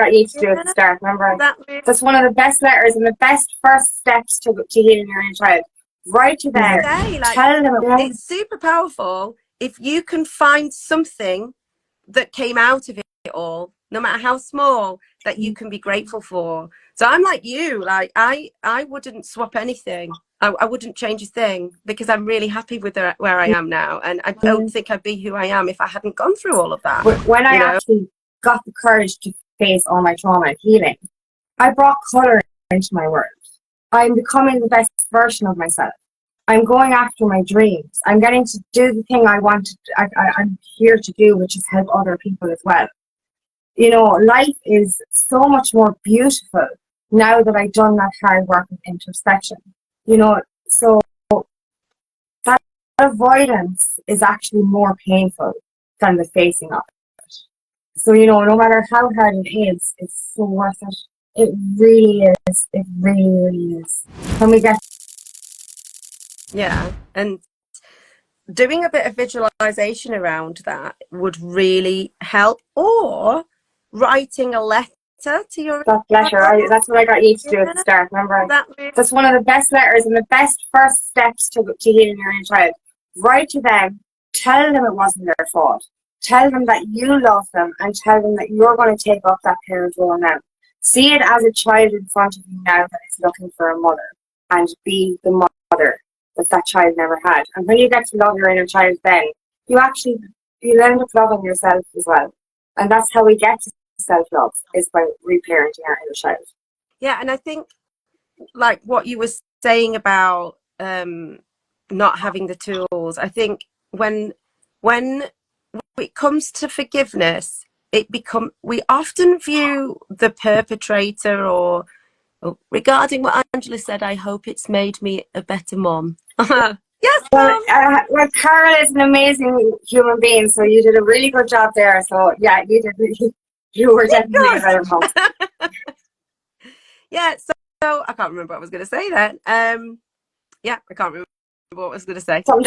got you to do at the start, remember? That's one of the best letters and the best first steps to healing your inner child. Write to them, tell them it's super powerful if you can find something that came out of it all, no matter how small, that you can be grateful for. So I'm like you, like I wouldn't swap anything. I wouldn't change a thing, because I'm really happy with where I am now, and I don't think I'd be who I am if I hadn't gone through all of that. When I actually got the courage to face all my trauma and healing, I brought color into my world. I'm becoming the best version of myself. I'm going after my dreams. I'm getting to do the thing I'm here to do, which is help other people as well. You know, life is so much more beautiful now that I've done that hard work of introspection. You know, so that avoidance is actually more painful than the facing of it. So, you know, no matter how hard it is, it's so worth it. It really is. It really, really is. When we get... Yeah, and doing a bit of visualization around that would really help, or writing a letter to your... That letter, that's what I got you to do at the start, remember? That's one of the best letters and the best first steps to healing your inner child. Write to them, tell them it wasn't their fault. Tell them that you love them, and tell them that you're going to take up that parent role now. See it as a child in front of you now that is looking for a mother, and be the mother that child never had. And when you get to love your inner child, then you'll end up loving yourself as well. And that's how we get to self-love, is by reparenting our inner child. Yeah, and I think, like what you were saying about not having the tools, I think when it comes to forgiveness, we often view the perpetrator, or regarding what Angela said, I hope it's made me a better mom. Yes, well, Carol is an amazing human being, so you did a really good job there. So yeah, you were definitely a better mom. Yeah, so I can't remember what I was going to say then. Yeah, I can't remember what I was going to say. What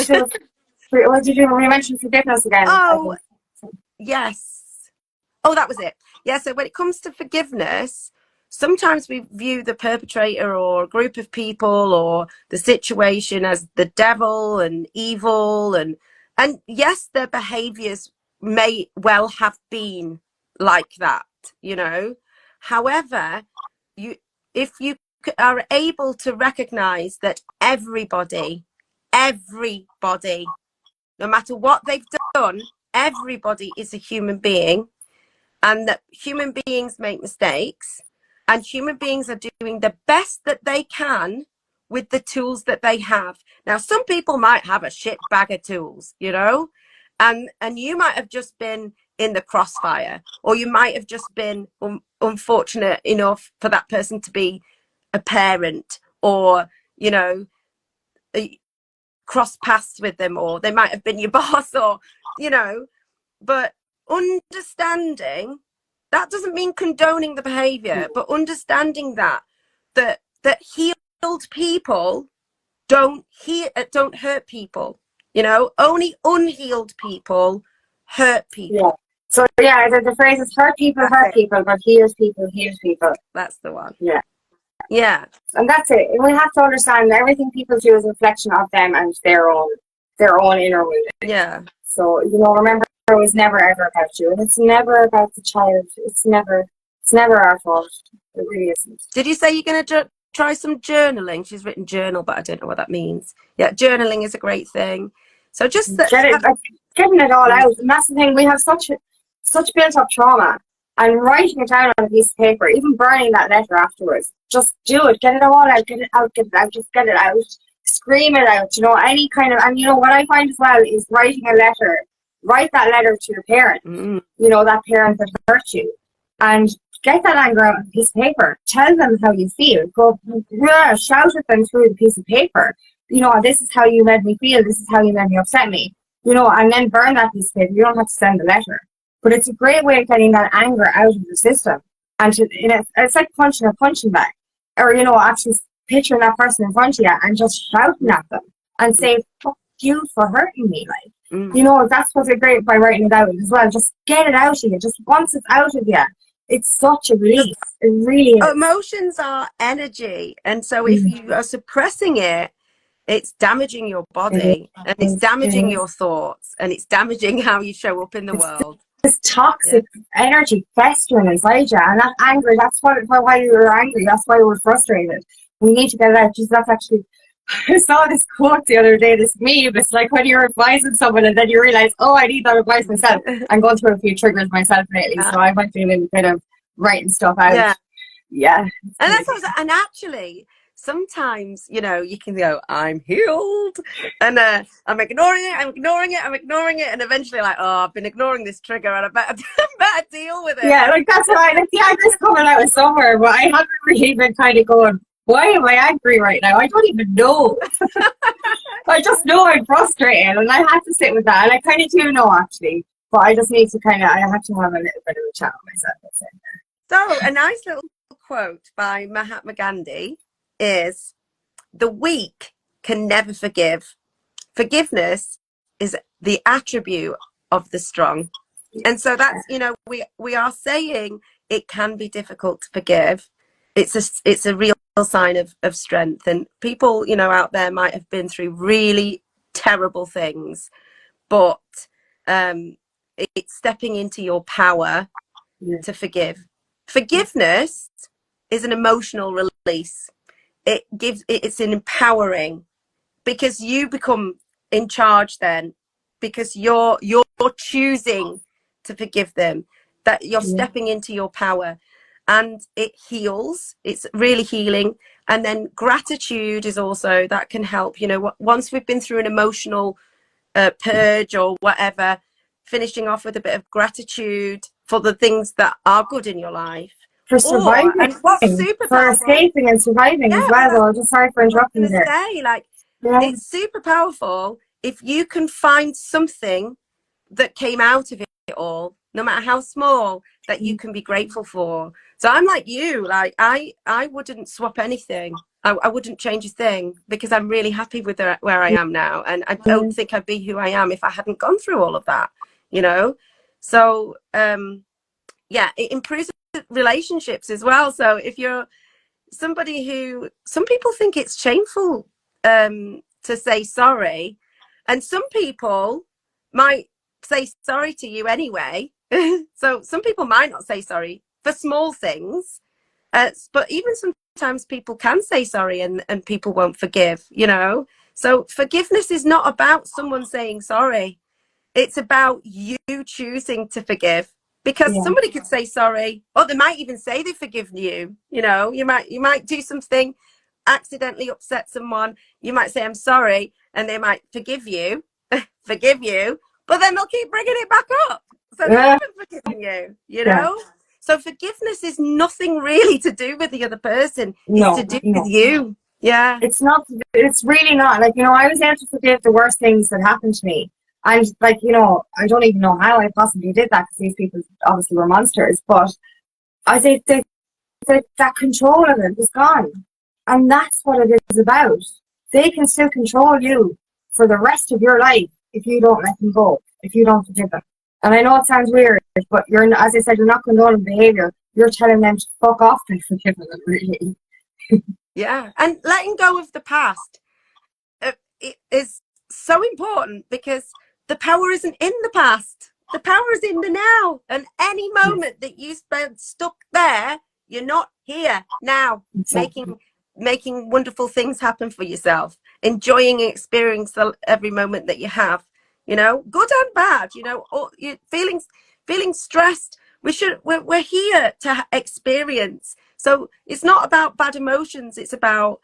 did you mention? Forgiveness again. Oh, yes. Oh, that was it. Yeah, so when it comes to forgiveness, sometimes we view the perpetrator or a group of people or the situation as the devil and evil, and yes, their behaviors may well have been like that, you know. However, if you are able to recognize that everybody, no matter what they've done, everybody is a human being, and that human beings make mistakes, and human beings are doing the best that they can with the tools that they have. Now, some people might have a shit bag of tools, you know, and you might have just been in the crossfire, or you might have just been unfortunate enough for that person to be a parent, or, you know, cross paths with them, or they might have been your boss, or, you know, but understanding that doesn't mean condoning the behavior, but understanding that healed people don't hurt people, you know. Only unhealed people hurt people. Yeah. So yeah, the phrase is hurt people, but heals people, heals people. That's the one. Yeah. Yeah. And that's it. And we have to understand that everything people do is a reflection of them and their own inner wounding. Yeah. So, you know, remember, it was never ever about you, and it's never about the child. It's never our fault. It really isn't. Did you say you're going to try some journaling? She's written journal, but I don't know what that means. Yeah, journaling is a great thing. So just getting it all out, and that's the thing. We have such built up trauma, and writing it down on a piece of paper, even burning that letter afterwards. Just do it. Get it all out. Get it out. Get it out. Just get it out. Scream it out. You know, any kind of. And you know what I find as well is writing a letter. Write that letter to your parent. You know, that parent that hurt you, and get that anger out on a piece of paper. Tell them how you feel. Go, shout at them through the piece of paper. You know, this is how you made me feel. This is how you made me upset me. You know, and then burn that piece of paper. You don't have to send the letter. But it's a great way of getting that anger out of your system. And it's like punching a punching bag. Or, you know, actually picturing that person in front of you and just shouting at them and saying, fuck you for hurting me. Like, you know, that's what's great by writing it out as well. Just get it out of you. Just once it's out of you, it's such a relief. It really is. Emotions are energy, and so if you are suppressing it, it's damaging your It body, and it's is. damaging It is. your thoughts, and it's damaging how you show up in the It's world. this Yeah. toxic energy festering inside you, and that anger, that's why you were angry, that's why you were frustrated. We need to get it out. Just that's actually, I saw this quote the other day, this meme. It's like when you're advising someone and then you realize, oh, I need that advice myself. I'm going through a few triggers myself lately, so I might do a little bit of writing stuff out. Yeah. Yeah. And that's what, and actually, sometimes, you know, you can go, I'm healed, and I'm ignoring it, and eventually, like, oh, I've been ignoring this trigger, and I better, better deal with it. Yeah, like that's what like the anger's coming out of somewhere, but I haven't really been kind of going, why am I angry right now? I don't even know. I just know I'm frustrated, and I have to sit with that, and I kind of do know actually, but I just need to I have to have a little bit of a chat with myself. So, a nice little quote by Mahatma Gandhi is, the weak can never forgive. Forgiveness is the attribute of the strong. And so that's, you know, we are saying it can be difficult to forgive. It's a real sign of strength. And people, you know, out there might have been through really terrible things, but it's stepping into your power to forgive. Forgiveness is an emotional release. It's an empowering, because you become in charge then, because you're choosing to forgive them, that you're stepping into your power, and it heals. It's really healing. And then gratitude is also, that can help, you know, once we've been through an emotional purge or whatever, finishing off with a bit of gratitude for the things that are good in your life. For surviving, And what's super for powerful, escaping and surviving as well, though. Just sorry for interrupting you there. say, like, it's super powerful if you can find something that came out of it all, no matter how small, that you can be grateful for. So I'm like you, like I wouldn't swap anything. I wouldn't change a thing, because I'm really happy with where I am now, and I don't think I'd be who I am if I hadn't gone through all of that, you know. So yeah, it improves relationships as well. So if you're somebody who, some people think it's shameful to say sorry, and some people might say sorry to you anyway. So some people might not say sorry for small things, but even sometimes people can say sorry, and people won't forgive, you know. So forgiveness is not about someone saying sorry. It's about you choosing to forgive, because somebody could say sorry, or they might even say they've forgiven you. You know, you might do something, accidentally upset someone. You might say, I'm sorry, and they might forgive you, forgive you, but then they'll keep bringing it back up. So they haven't forgiven you, you know? So forgiveness is nothing really to do with the other person. It's to do with you. Yeah. It's not, it's really not. Like, you know, I was able to forgive the worst things that happened to me. And, like, you know, I don't even know how I possibly did that, because these people obviously were monsters. But I think that control of it is gone. And that's what it is about. They can still control you for the rest of your life if you don't let them go, if you don't forgive them. And I know it sounds weird, but you're, as I said, you're not condoning behavior. You're telling them to fuck off by forgiving them, really. Yeah. And letting go of the past, it is so important, because the power isn't in the past. The power is in the now. And any moment that you spend stuck there, you're not here now, making wonderful things happen for yourself, enjoying and experiencing every moment that you have, you know, good and bad, you know, or you feeling stressed. We're here to experience. So it's not about bad emotions. It's about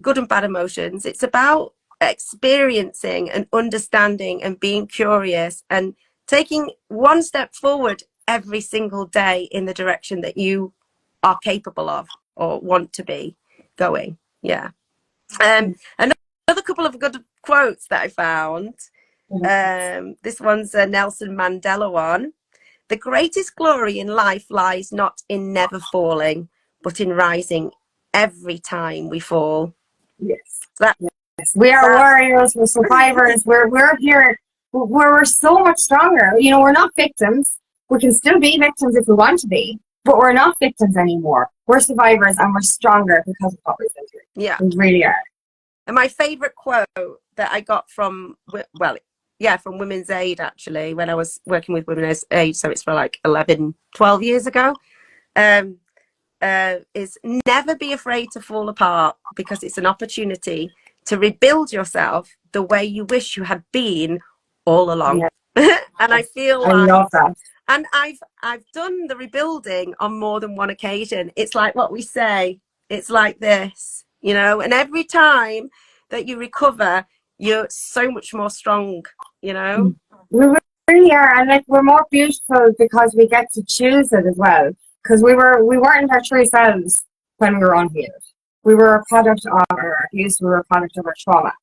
good and bad emotions. It's about experiencing and understanding and being curious and taking one step forward every single day in the direction that you are capable of or want to be going. Yeah. Another couple of good quotes that I found. This one's a Nelson Mandela one. The greatest glory in life lies not in never falling, but in rising every time we fall. Yes. We are warriors, we're survivors, we're here, we're so much stronger. You know, we're not victims. We can still be victims if we want to be, But we're not victims anymore. We're survivors, and we're stronger because of what we've been through. Yeah. We really are. And my favorite quote that I got from, well, yeah, from Women's Aid, actually, when I was working with Women's Aid, so it's for like 11, 12 years ago, is never be afraid to fall apart, because it's an opportunity to rebuild yourself the way you wish you had been all along. Yeah. And I feel I like, love that. and I've done the rebuilding on more than one occasion. It's like what we say, it's like this, you know, and every time that you recover, you're so much more strong, you know. We really are, and like we're more beautiful because we get to choose it as well. Because we weren't our true selves when we were unhealed. We were a product of our abuse. We were a product of our trauma.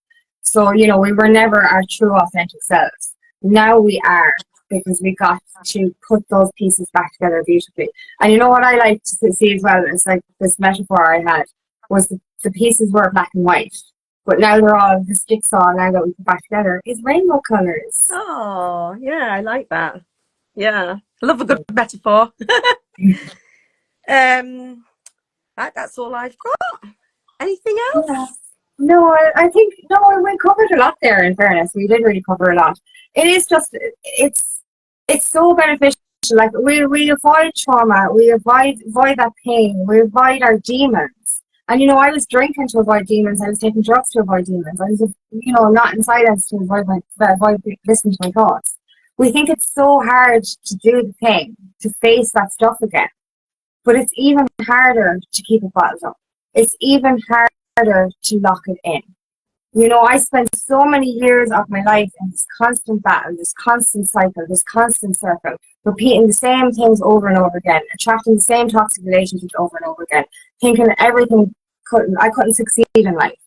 So you know, we were never our true, authentic selves. Now we are, because we got to put those pieces back together beautifully. And you know what I like to see as well is like this metaphor I had was the pieces were black and white. But now they're all, the jigsaw now that we put back together is rainbow colours. Oh, yeah, I like that. Yeah, I love a good metaphor. That's all I've got. Anything else? Yeah. No, I think, no, we covered a lot there, in fairness. We did really cover a lot. It is just, it's so beneficial. Like, we avoid trauma, we avoid that pain, we avoid our demons. And, you know, I was drinking to avoid demons, I was taking drugs to avoid demons, I was, you know, not in silence to avoid listening to my thoughts. We think it's so hard to do the thing, to face that stuff again. But it's even harder to keep it bottled up. It's even harder to lock it in. You know, I spent so many years of my life in this constant battle, this constant cycle, this constant circle, repeating the same things over and over again, attracting the same toxic relationships over and over again, thinking I couldn't succeed in life,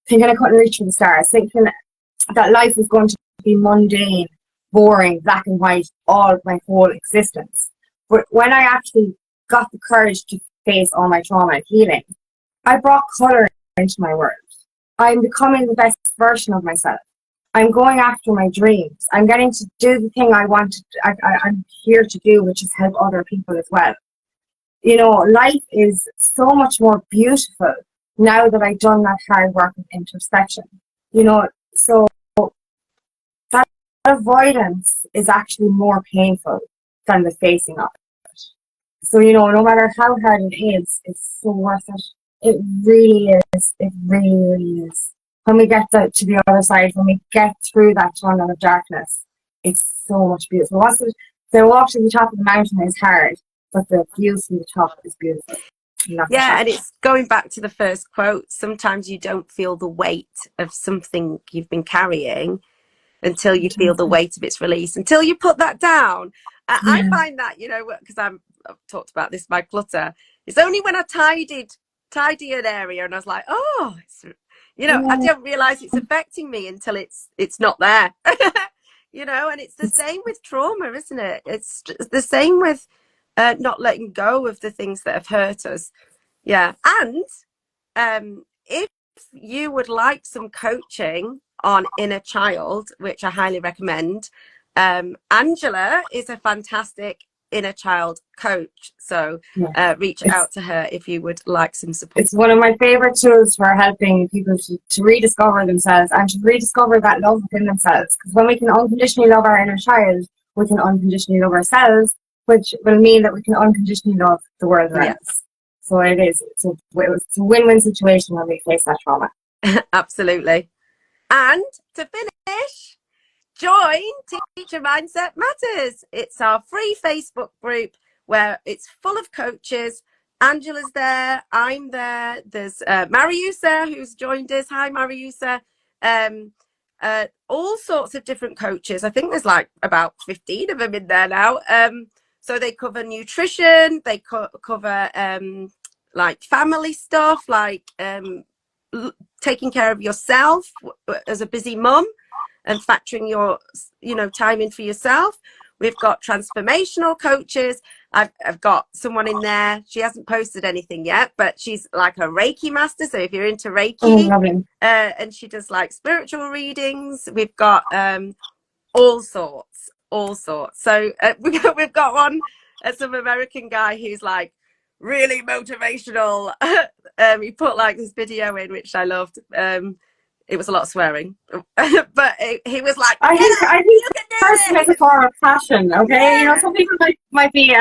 thinking I couldn't reach for the stars, thinking that life was going to be mundane, boring, black and white, all my whole existence. But when I actually got the courage to face all my trauma and healing, I brought colour into my world. I'm becoming the best version of myself. I'm going after my dreams. I'm getting to do the thing I'm here to do, which is help other people as well. You know, life is so much more beautiful now that I've done that hard work of introspection. You know, so that avoidance is actually more painful than the facing of it. So, you know, no matter how hard it is, it's so worth it. It really is. It really, really is. When we get to the other side, when we get through that tunnel of darkness, it's so much beautiful. The walk to the top of the mountain is hard, but the view from the top is beautiful. Yeah, and it's going back to the first quote. Sometimes you don't feel the weight of something you've been carrying until you feel the weight of its release, until you put that down. I find that, you know, because I've talked about this, my clutter. It's only when I tidy an area and I was like, oh, you know, I don't realize it's affecting me until it's not there. You know, and it's the same with trauma, isn't it? It's the same with not letting go of the things that have hurt us. Yeah. And if you would like some coaching on inner child, which I highly recommend, Angela is a fantastic inner child coach. So reach out to her if you would like some support. It's one of my favorite tools for helping people to rediscover themselves and to rediscover that love within themselves. Because when we can unconditionally love our inner child, we can unconditionally love ourselves, which will mean that we can unconditionally love the world around us. So it's a win-win situation when we face that trauma. Absolutely. And to finish, join Teacher Mindset Matters. It's our free Facebook group where it's full of coaches. Angela's there, I'm there, there's Mariusa who's joined us. Hi Mariusa. All sorts of different coaches. I think there's like about 15 of them in there now. So they cover nutrition, they cover like family stuff, like taking care of yourself as a busy mum and factoring your, you know, time in for yourself. We've got transformational coaches. I've got someone in there. She hasn't posted anything yet, but she's like a Reiki master. So if you're into Reiki, and she does like spiritual readings, we've got all sorts. So we've got one some American guy who's like really motivational. He put like this video in which I loved. It was a lot of swearing, but he was like, I think you can do cursing is this. a form of passion. Okay, Yeah. you know, some people might be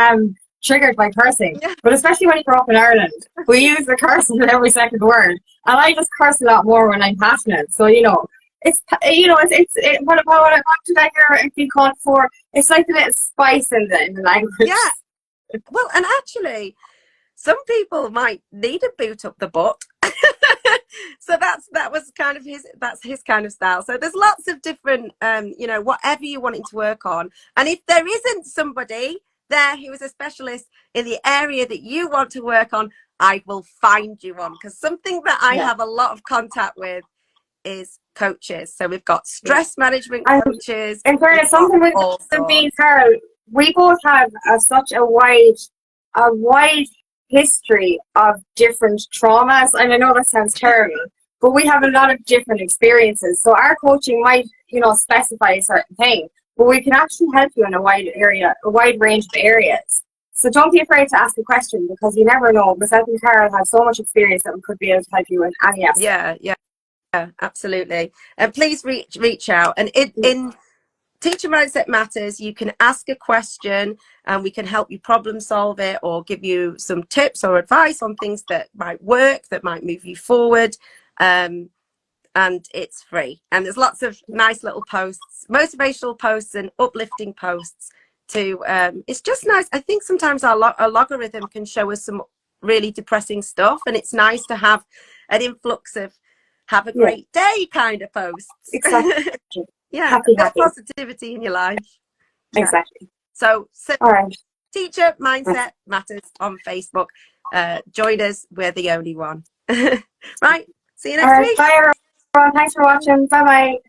triggered by cursing, Yeah. but especially when you grow up in Ireland, we use the curse in every second word, and I just curse a lot more when I'm passionate. So you know, it's what did I hear it being called for? It's like a little spice in the language. Yeah. Well, and actually, some people might need a boot up the butt. So that was kind of his kind of style. So there's lots of different you know, whatever you're wanting to work on. And if there isn't somebody there who is a specialist in the area that you want to work on, I will find you one, because something that I have a lot of contact with is coaches. So we've got stress management And coaches. in fairness, something with me, Carol, we both have such a wide history of different traumas. And I know that sounds terrible, but we have a lot of different experiences. So our coaching might, you know, specify a certain thing, but we can actually help you in a wide range of areas. So don't be afraid to ask a question, because you never know. Myself and Carol have so much experience that we could be able to help you in any aspect. Yeah, absolutely. And please reach out. And in Teacher Mindset Matters, you can ask a question and we can help you problem solve it, or give you some tips or advice on things that might work, that might move you forward. And it's free. And there's lots of nice little posts, motivational posts and uplifting posts to, it's just nice. I think sometimes our logarithm can show us some really depressing stuff, and it's nice to have an influx of have a great day kind of posts. Exactly. Yeah, happy, a bit of positivity in your life. Yeah. Exactly. So all right. Teacher Mindset Matters on Facebook. Join us. We're the only one. Right. See you next week. Bye, everyone. Thanks for watching. Bye-bye.